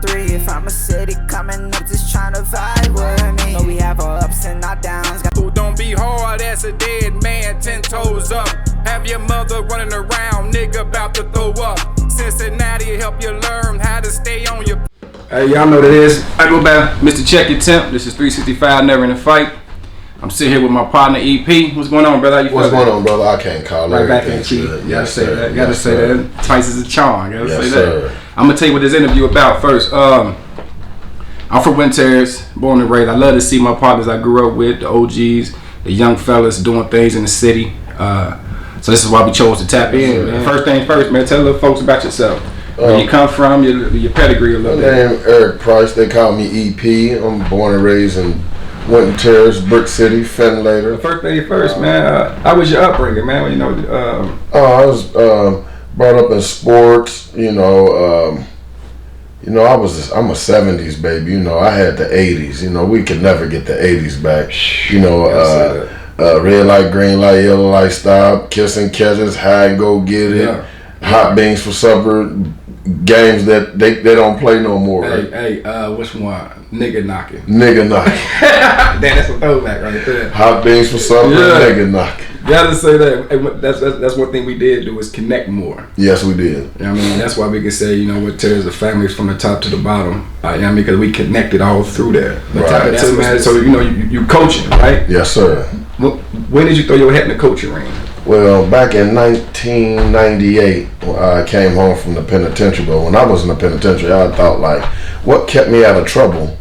3 from a city coming up, just trying to vibe with me. Know we have our ups and our downs. Don't be hard as a dead man, 10 toes up. Have your mother running around, nigga about to throw up. Cincinnati help you learn how to stay on your. Hey, y'all know what it is. I go by Mr. Check Your Temp. This is 365 Never in a Fight. I'm sitting here with my partner EP. What's going on, brother? How you What's going on, brother? I can't call right back at you. Gotta say that. Gotta say that. Twice is a charm. Gotta say that. I'm gonna tell you what this interview about first. I'm from Winter Terrace, born and raised. I love to see my partners I grew up with, the OGs, the young fellas doing things in the city. So this is why we chose to tap in. Man. First thing first, man. Tell the folks about yourself. Where you come from, your pedigree a little bit. My name Eric Price. They call me EP. I'm born and raised in Winter Terrace, Brick City, Fenlater. First thing first, man. How was your upbringing, man? You know, I was brought up in sports. I'm a 70s baby. You know, I had the 80s. You know, we could never get the 80s back. You know, red light, green light, yellow light, stop, kiss and catches, hide and go get it, hot beans for supper. Games that they don't play no more. Hey, which one? Nigga knocking. Damn, that's a throwback right there. Hot beans for supper, nigga knocking. Gotta say that. That's one thing we did do is connect more. Yes, we did. You know what I mean? That's why we can say, you know, what tears the family from the top to the bottom. You know what I mean? Because we connected all through there. Right. So, you know, you coaching, right? Yes, sir. When did you throw your hat in the coaching ring? Well, back in 1998, I came home from the penitentiary. But when I was in the penitentiary, I thought, like, what kept me out of trouble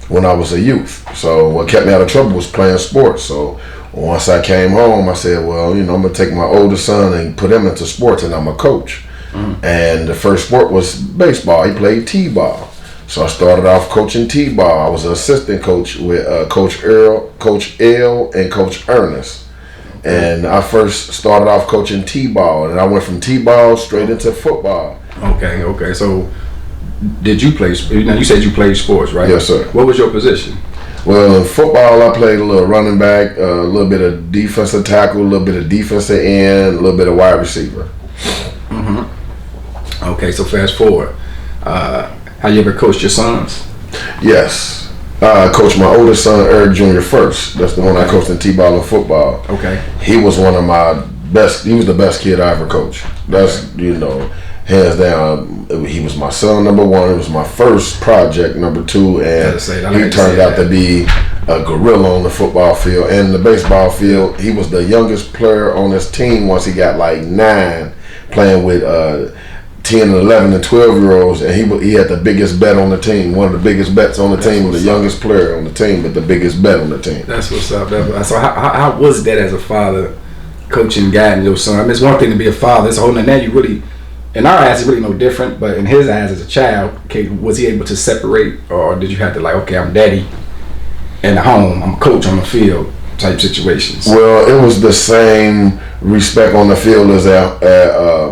when I was a youth? So what kept me out of trouble was playing sports. So once I came home, I said, well, you know, I'm going to take my oldest son and put him into sports, and I'm a coach. Mm-hmm. And the first sport was baseball. He played T-ball. So I started off coaching T-ball. I was an assistant coach with Coach L, and Coach Ernest. And I first started off coaching T-ball, and I went from T-ball straight into football. Okay. So, did you play? Now you said you played sports, right? Yes, sir. What was your position? Well, in football, I played a little running back, a little bit of defensive tackle, a little bit of defensive end, a little bit of wide receiver. Mm-hmm. Okay, so fast forward. Have you ever coached your sons? Yes. I coached my oldest son, Eric Jr. first. That's the one I coached in T-ball and football. Okay. He was one of my best. He was the best kid I ever coached. That's, you know, hands down. He was my son, number one. It was my first project, number two. And he turned out to be a gorilla on the football field and the baseball field. He was the youngest player on his team once he got like 9, playing with 10 and 11 and 12-year-olds, and he had the biggest bet on the team. One of the biggest bets on the team was the youngest player on the team, but the biggest bet on the team. That's what's up. So how was that as a father, coaching, guiding your son? I mean, it's one thing to be a father. It's a whole nother. Now you really, in our eyes, it's really no different. But in his eyes, as a child, was he able to separate, or did you have to, like, okay, I'm daddy in the home, I'm a coach on the field type situations? Well, it was the same respect on the field as at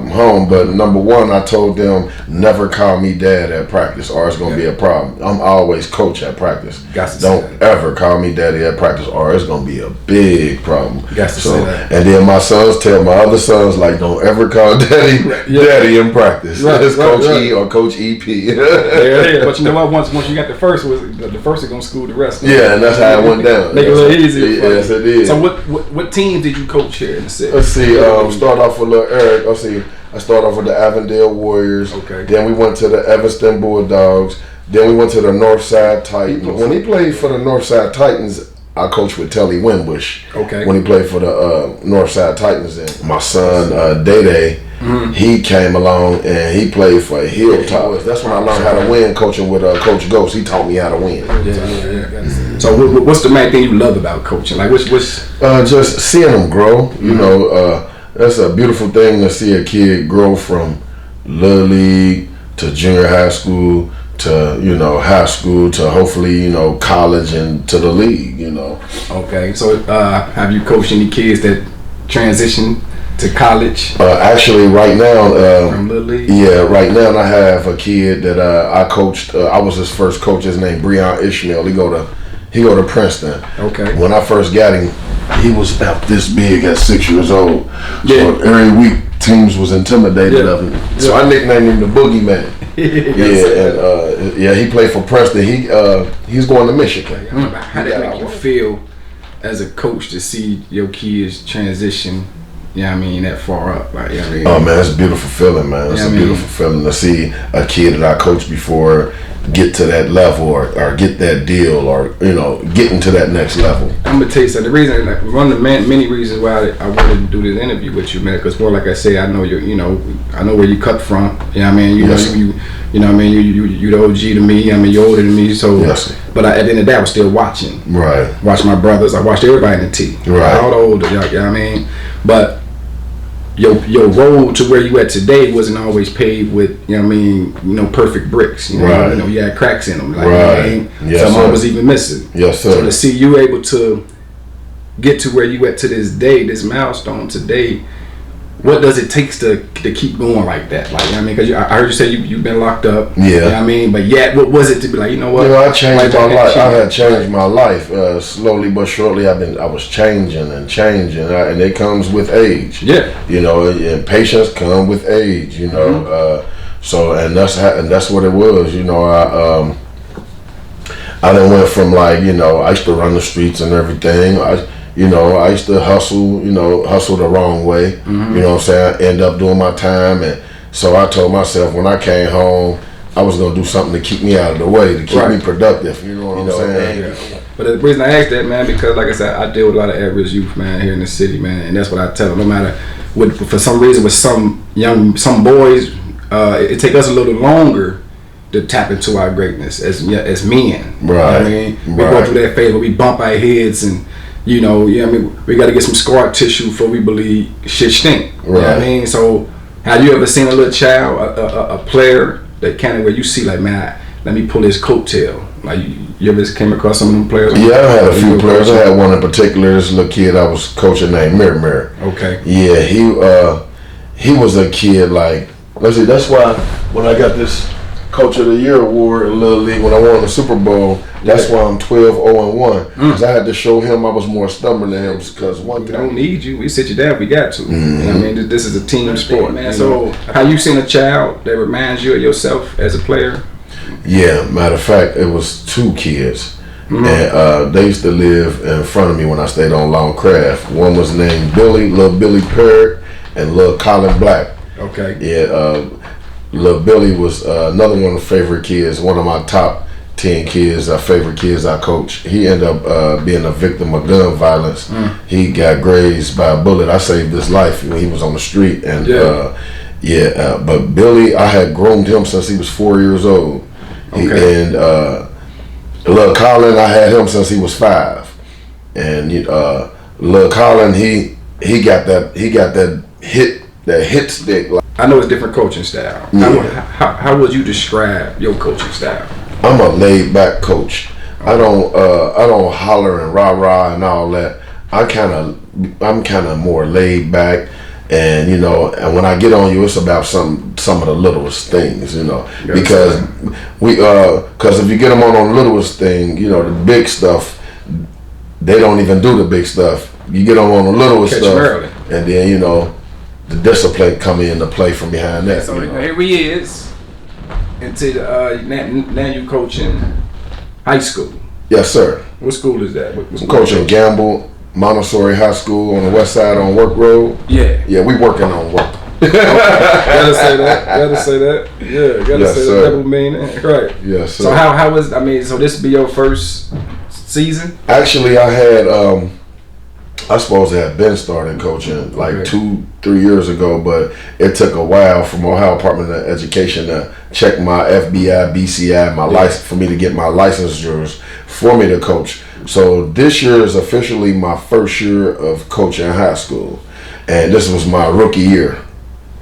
home, but number one, I told them never call me dad at practice or it's going to be a problem. I'm always coach at practice. Don't ever call me daddy at practice or it's going to be a big problem. And then my sons tell my other sons, like, don't ever call daddy in practice. It's Coach E or Coach EP. But you know what, once you got the first is going to school the rest. Yeah, and that's how it went down. Make it a little easier. Yes, it is. So what teams did you coach here in the city? Let's see, start off with little Eric. I started off with the Avondale Warriors. Okay. Then we went to the Evanston Bulldogs. Then we went to the Northside Titans. When he played for the Northside Titans, I coached with Telly Winbush. Okay. When he played for the Northside Titans, and my son Day, he came along and he played for Hilltop. That's when I learned how to win, coaching with Coach Ghost. He taught me how to win. Yeah. So what's the main thing you love about coaching? Like what's just seeing them grow. You know, that's a beautiful thing to see a kid grow from little league to junior high school to, you know, high school to hopefully, you know, college and to the league, you know. Okay, so have you coached any kids that transition to college? Actually, right now, from Little League? Yeah, right now I have a kid that I coached. I was his first coach. His name Breon Ishmael. He go to Princeton. Okay. When I first got him, he was about this big at 6 years old. Yeah. So every week teams was intimidated of him. So I nicknamed him the Boogeyman. He played for Preston. He's going to Michigan. How did that make you feel as a coach to see your kids transition? Yeah, I mean that far up. Like, you know what I mean? Oh man, it's a beautiful feeling, man. It's a beautiful feeling to see a kid that I coached before get to that level or get that deal or get into that next level. I'm gonna tell you something. The reason, like, one of the many reasons why I wanted to do this interview with you, man, because more like I say, I know I know where you cut from. You know what I mean? You know what I mean? You the OG to me. I mean, you're older than me. So, but at the end of the day, I was still watching. Right. Watched my brothers. I watched everybody in the T. Right. All the older, you know what I mean? But your road to where you at today wasn't always paved with, perfect bricks. You had cracks in them. Like, some was even missing. Yes, sir. So to see you able to get to where you at to this day, this milestone today, what does it take to keep going like that? Like, because I heard you say you've been locked up. Yeah. You know what I mean? But yet, what was it to be like, you know what? I changed my life. I had changed my life. Slowly but surely, I was changing, and it comes with age. Yeah. And patience come with age, so, and that's what it was. I done went from I used to run the streets and everything. I used to hustle the wrong way. Mm-hmm. You know what I'm saying? I end up doing my time, and so I told myself when I came home, I was gonna do something to keep me out of the way, to keep me productive. You know what I'm saying? Yeah. But the reason I asked that, man, because like I said, I deal with a lot of average youth, man, here in the city, man, and that's what I tell them. No matter what, for some reason, with some boys, it take us a little longer to tap into our greatness as men. Right. You know what I mean? We go through that phase where we bump our heads and we got to get some scar tissue before we believe shit stink. Right. You know what I mean? So, have you ever seen a little child, a player that kind of where you see like, man, let me pull his coattail? Like, you ever came across some of them players? Yeah, I had a few players. I had one in particular, this little kid I was coaching named Mir. Okay. Yeah, he was a kid like, let's see, that's why when I got this Coach of the Year award in Little League when I won the Super Bowl, that's why I'm 12-0-1. Because I had to show him I was more stubborn than him. Because one thing, we don't need you. We sit you down if we got to. Mm-hmm. You know what I mean? This is a team sport, man. So, how you seen a child that reminds you of yourself as a player? Yeah, matter of fact, it was two kids. Mm-hmm. And they used to live in front of me when I stayed on Long Craft. One was named Little Billy Parrott, and Little Colin Black. Okay. Yeah, Little Billy was another one of the favorite kids, one of my top 10 kids, favorite kids I coach. He ended up being a victim of gun violence. He got grazed by a bullet. I saved his life when he was on the street. And but Billy, I had groomed him since he was 4 years old. And Little Colin, I had him since he was 5. And Little Colin, he got that hit stick. I know it's different coaching style. Yeah. How would you describe your coaching style? I'm a laid back coach. I don't holler and rah and all that. I'm kind of more laid back, and and when I get on you, it's about some of the littlest things, because because if you get them on the littlest thing, the big stuff, they don't even do the big stuff. You get them on the littlest stuff, and then the discipline coming into play from behind that. So here he is. Into now you coaching high school. Yes, sir. What school is that? I'm coaching Gamble Montessori High School on the west side on Work Road. Yeah. Yeah, we working on work. Gotta say that. Yeah, gotta say that. Double meaning. Right. Yes, sir. So how was, so this be your first season? Actually, I had I suppose I had been started coaching like 2-3 years ago, but it took a while from Ohio Department of Education to check my FBI, BCI, my license for me to get my licensures for me to coach. So this year is officially my first year of coaching high school, and this was my rookie year.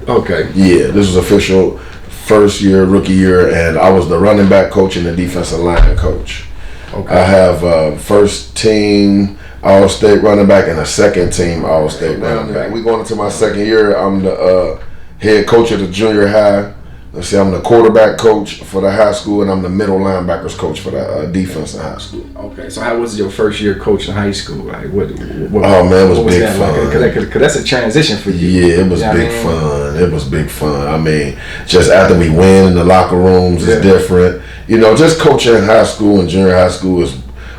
Okay. Yeah, this was official first year, rookie year, and I was the running back coach and the defensive line coach. Okay. I have first team All-State running back and a second team All-State running back. We going into my second year. I'm the head coach of the junior high let's see, I'm the quarterback coach for the high school, and I'm the middle linebackers coach for the defense in high school. Okay, so how was your first year coaching high school? Like, what oh man, it was big fun. Like? Because that's a transition for you. Yeah, it was big fun. It was big fun. I mean, just after we win in the locker rooms is different. You know, just coaching in high school and junior high school is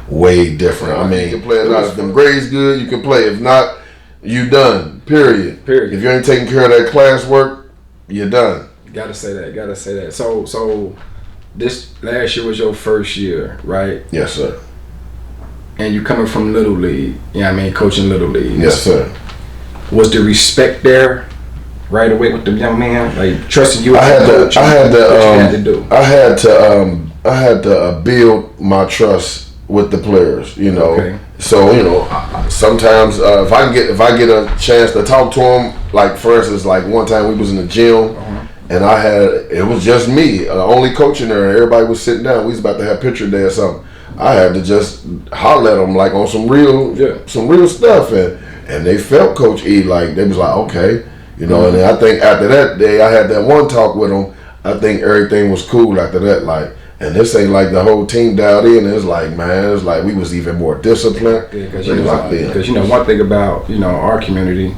way different. I mean, you can play it out. If them grades good, you can play. If not, you done. Period. If you ain't taking care of that classwork, you're done. Gotta say that. So this last year was your first year, right? Yes, sir. And you coming from Little League, you know what I mean, coaching Little League. Yes, sir. Was the respect there right away with the young man? Like trusting you? I had to build my trust with the players, you know. Okay. So, you know, sometimes if I get a chance to talk to them, like for instance, like one time we was in the gym, and it was just me, the only coach in there, and everybody was sitting down. We was about to have picture day or something. I had to just holler at them like on some real stuff, and they felt Coach E, like they was like, okay, you know. And then I think after that day, I had that one talk with them. I think everything was cool after that, like. And this ain't like the whole team dialed in. It's like, man, it's like we was even more disciplined. Because you know, one thing about, you know, our community,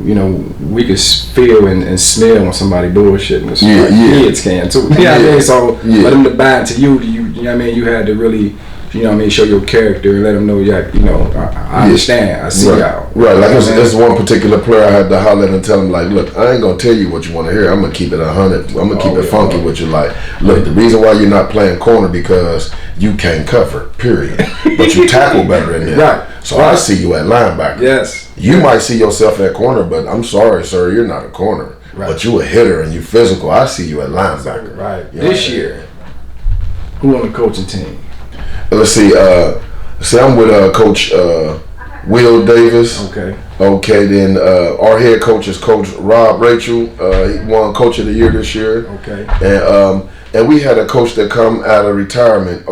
you know, we can feel and smell when somebody bullshitting us. Kids can too. You know what I mean? So for them to buy into you know what I mean, you had to really, you know what I mean, show your character and let them know, you know, I understand, I see y'all. Right, like this one particular player I had to holler at and tell him, like, look, I ain't gonna tell you what you want to hear. I'm gonna keep it 100. I'm gonna keep it funky with you. Like, look, the reason why you're not playing corner because you can't cover, period. But you tackle better than that. Right. So I see you at linebacker. Yes. You might see yourself at corner, but I'm sorry, sir, you're not a corner. Right. But you a hitter and you physical. I see you at linebacker. Right. You know, this year, who on the coaching team? Let's see. I'm with Coach Will Davis. Okay. Then our head coach is Coach Rob Rachel. He won Coach of the Year this year. Okay. And we had a coach that come out of retirement.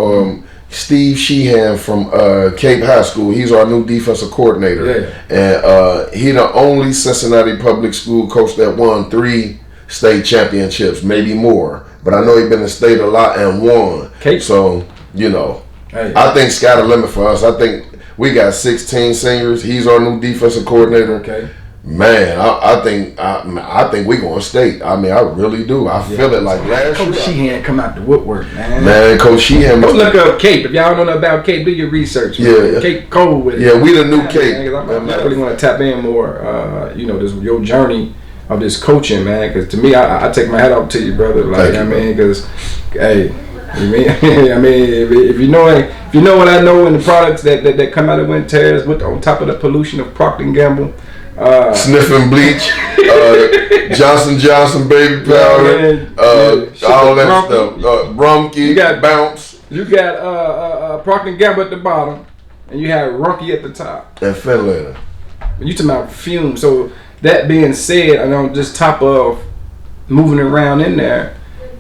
Steve Sheehan from Cape High School. He's our new defensive coordinator. Yeah. And he the only Cincinnati public school coach that won 3 state championships, maybe more. But I know he's been in state a lot and won. Cape. So, you know. Hey. I think sky the limit for us. I think we got 16 seniors. He's our new defensive coordinator. Okay. Man, I think we going state. I mean, I really do. I feel it like last year. Coach Sheehan come out the woodwork, man. Man, Coach Sheehan. Go look up Cape. If y'all don't know about Cape, do your research. Man. Yeah. Cape cold with it. Yeah, we the new Cape. I really want to tap in more. You know, your journey of this coaching, man. Because to me, I take my hat off to you, brother. Like, I mean, because hey. I mean, if you know what I know in the products that come out of Wind Terrace with on top of the pollution of Procter & Gamble, sniffing bleach, Johnson baby powder, all that stuff, Rumkey, you got Bounce, you got Procter & Gamble at the bottom, and you have Runky at the top, and Finlander. You talking about fumes? So that being said, I know just top of moving around in there.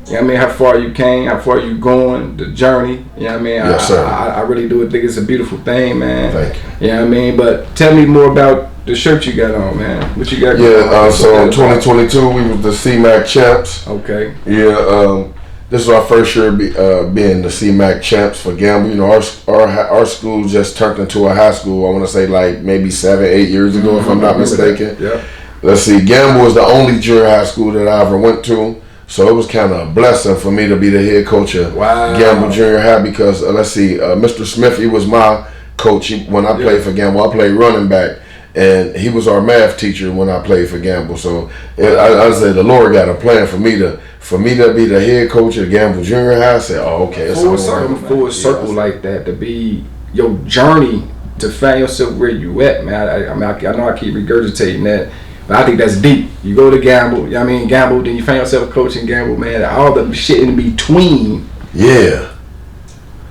You know what I mean? How far you came, how far you going, the journey. You know what I mean? Yes, sir. I really do think it's a beautiful thing, man. Thank you. You know what I mean? But tell me more about the shirt you got on, man. What you got going on? So in 2022, we was the CMAC champs. Okay. Yeah, this is our first year being the CMAC champs for Gamble. You know, our school just turned into a high school, I want to say like maybe 7-8 years ago, if I'm not mistaken. Yeah. Let's see, Gamble was the only junior high school that I ever went to. So it was kind of a blessing for me to be the head coach of Gamble Junior High because, Mr. Smith, he was my coach when I played for Gamble. I played running back, and he was our math teacher when I played for Gamble. So I said the Lord got a plan for me to be the head coach of Gamble Junior High. I said, oh, okay. It's full circle like that to be your journey to find yourself where you at, man. I know I keep regurgitating that. But I think that's deep. You go to Gamble, you know what I mean, Gamble, then you find yourself coaching Gamble, man. All the shit in between. Yeah.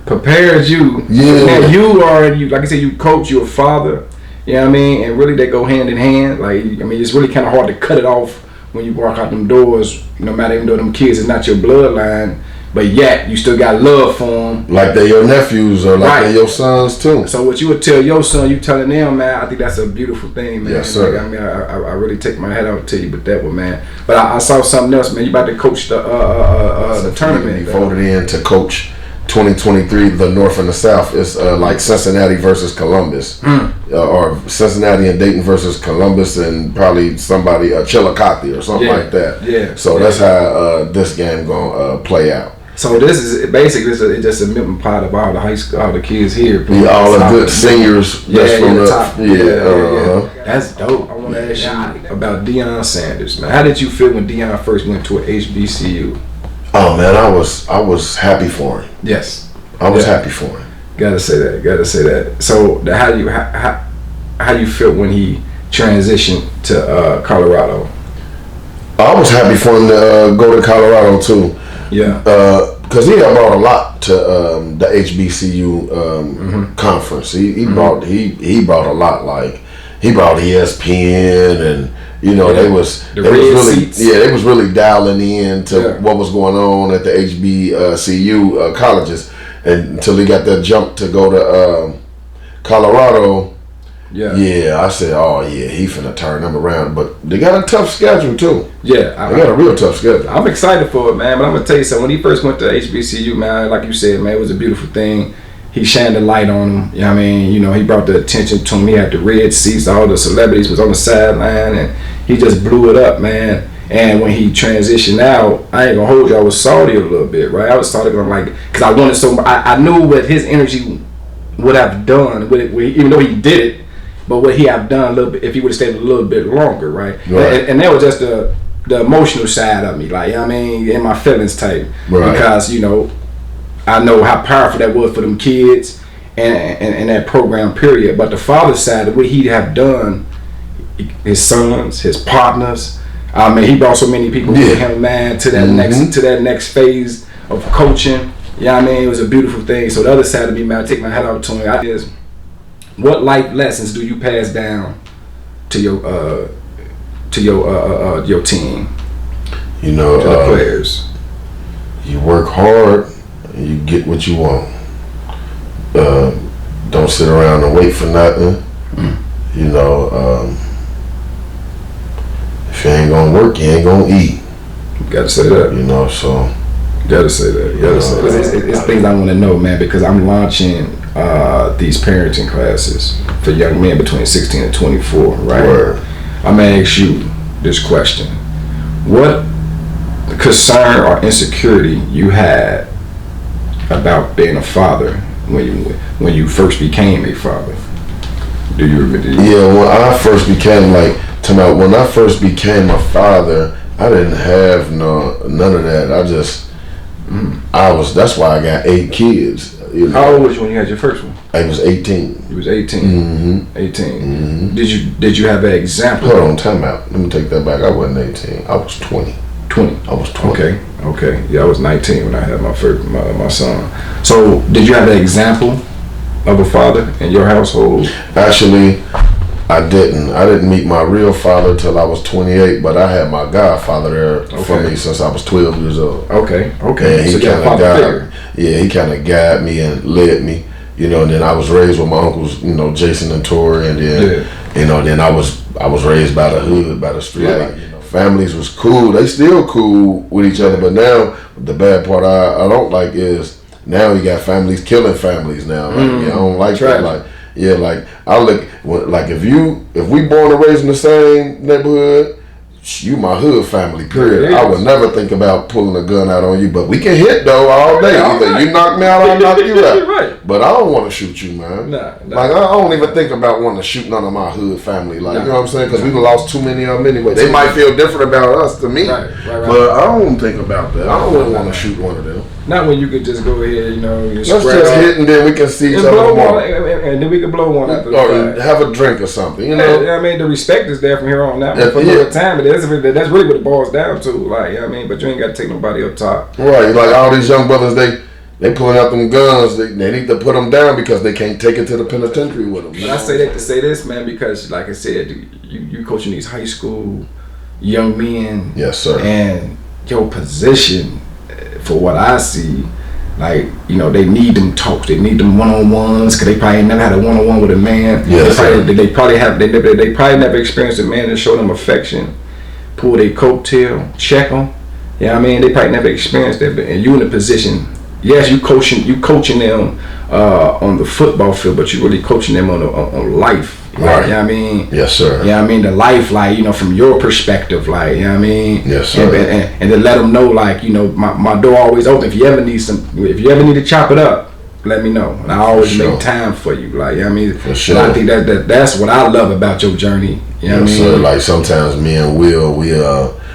Prepares you. Yeah. Now you like I said, you coach, you're a father. You know what I mean? And really they go hand in hand. Like, I mean, it's really kind of hard to cut it off when you walk out them doors, no matter even though them kids is not your bloodline. but yet you still got love for them. Like they're your nephews or like they're your sons too. So what you would tell your son, you telling them, man, I think that's a beautiful thing, man. Yes, sir. Like, I mean, I really take my hat out to you with that one, man. But I saw something else, man. You about to coach the tournament. You voted in to coach 2023, the North and the South. It's like Cincinnati versus Columbus, or Cincinnati and Dayton versus Columbus, and probably somebody Chillicothe or something like that. Yeah. So that's how this game gonna play out. So this is basically it's just a melting pot of all the high school, all the kids here. All the good seniors. That's from the top. Yeah. That's dope. I want to ask you about Deion Sanders, man. How did you feel when Deion first went to an HBCU? Oh man, I was happy for him. Yes, I was happy for him. Gotta say that. So how you feel when he transitioned to Colorado? I was happy for him to go to Colorado too. Yeah. Because he had brought a lot to the HBCU conference. He brought a lot. Like he brought ESPN and. You know, they was really dialing in to what was going on at the HBCU colleges, and until he got that jump to go to Colorado. I said, oh yeah, he finna turn them around. But they got a tough schedule too. Yeah, they got a real tough schedule. I'm excited for it, man. But I'm gonna tell you something. When he first went to HBCU, man, like you said, man, it was a beautiful thing. He shined the light on him. You know what I mean? You know, he brought the attention to him. He had the red seats. All the celebrities was on the sideline, and he just blew it up, man. And when he transitioned out, I ain't gonna hold you. I was salty a little bit, right? I was salty because I'm like, because I wanted so. I knew what his energy would have done, even though he did it. But what he have done a little bit if he would have stayed a little bit longer, right? And that was just the emotional side of me, like, you know what I mean, in my feelings type, because you know. I know how powerful that was for them kids and that program period. But the father side, the way he have done, his sons, his partners. I mean, he brought so many people with him, man, to that next phase of coaching. Yeah, I mean, it was a beautiful thing. So the other side of me, man, I take my hat off to him. Is what life lessons do you pass down to your team? You know, to the players. You work hard. You get what you want. Don't sit around and wait for nothing. You know, if you ain't gonna work, you ain't gonna eat. You gotta say that. You know, so. You gotta say that. You gotta say that. It's things I want to know, man, because I'm launching these parenting classes for young men between 16 and 24, right? Word. I'm gonna ask you this question: what concern or insecurity you had about being a father when you first became a father? Do you remember? Yeah, when I first became when I first became a father, I didn't have none of that. That's why I got 8 kids. You know? How old was you when you had your first one? I was 18. You was 18. 18. Did you have an example? Hold on, time out. Let me take that back. I wasn't 18. I was 20. 20. I was 20. Okay. Yeah, I was 19 when I had my son. So, did you have an example of a father in your household? Actually, I didn't. I didn't meet my real father till I was 28, but I had my godfather there for me since I was 12 years old. Okay. And he he kind of guided me and led me. You know, and then I was raised with my uncles, you know, Jason and Tori, and then you know, then I was raised by the hood, by the street. Like, you know, families was cool. They still cool with each other, but now the bad part I don't like is now you got families killing families now. Like, I don't like that. Like, yeah, like I look like if we born and raised in the same neighborhood, you my hood family, period. I would never think about pulling a gun out on you, but we can hit though all day. Either you knock me out, I'll knock you out. But I don't want to shoot you, man. Like I don't even think about wanting to shoot none of my hood family. Like you know what I'm saying? Because we've lost too many of them anyway. They might feel different about us to me, but I don't think about that. I don't want to shoot one of them. Not when you could just go ahead, you know. Let's just hit and then we can see each other tomorrow. And then we can blow one after the fact. Or have a drink or something, you know. I mean, the respect is there from here on out. For the time, but that's really what it boils down to. Like, I mean, but you ain't got to take nobody up top. Right, like all these young brothers, they pulling out them guns. They need to put them down because they can't take it to the penitentiary with them. But I say that to say this, man, because like I said, you coaching these high school young men. Yes, sir. And your position for what I see, like, you know, they need them talks, they need them one-on-ones, cause they probably ain't never had a one-on-one with a man. Yes, they probably never experienced a man that showed them affection, pull their coattail, check them. You know what I mean? They probably never experienced that, and you in a position. Yes, you coaching them on the football field, but you really coaching them on life. Right. You know what I mean? Yes, sir. You know what I mean? The life, like, you know, from your perspective, like, you know what I mean? Yes, sir. And to let them know, like, you know, my door always open. If you ever need to chop it up, let me know. And I always make time for you. Like, you know what I mean? For sure. And I think that's what I love about your journey. You know what I mean? Sir. Like, sometimes me and Will,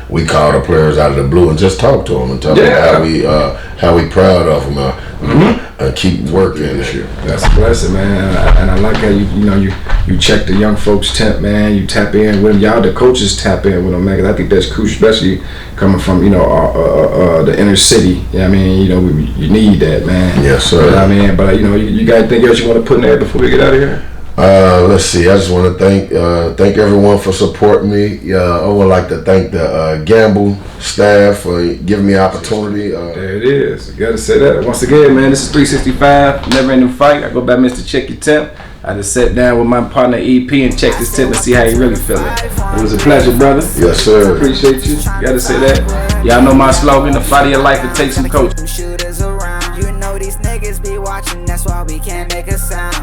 we call the players out of the blue and just talk to them and tell them how we proud of them and keep working. That's a blessing, man. And I like how you check the young folks TEMP, man. You tap in with them. Y'all the coaches tap in with them, man. 'Cause I think that's crucial, especially coming from the inner city. You know what I mean? You know, you need that, man. Yes, sir. You know what I mean? But you got anything else you want to put in there before we get out of here? Let's see. I just want to thank everyone for supporting me. I would like to thank the Gamble staff for giving me an opportunity. There it is. You got to say that once again, man. This is 365. Never ending fight. I go by Mr. Check Your Temp. I just sat down with my partner EP and checked his temp and see how he really feeling. It was a pleasure, brother. Yes, sir. Appreciate you. Got to say that. Y'all know my slogan: the fight of your life, it takes some coaching. You know these niggas be watching. That's why we can't make a sound.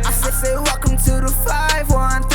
I say welcome to the 513.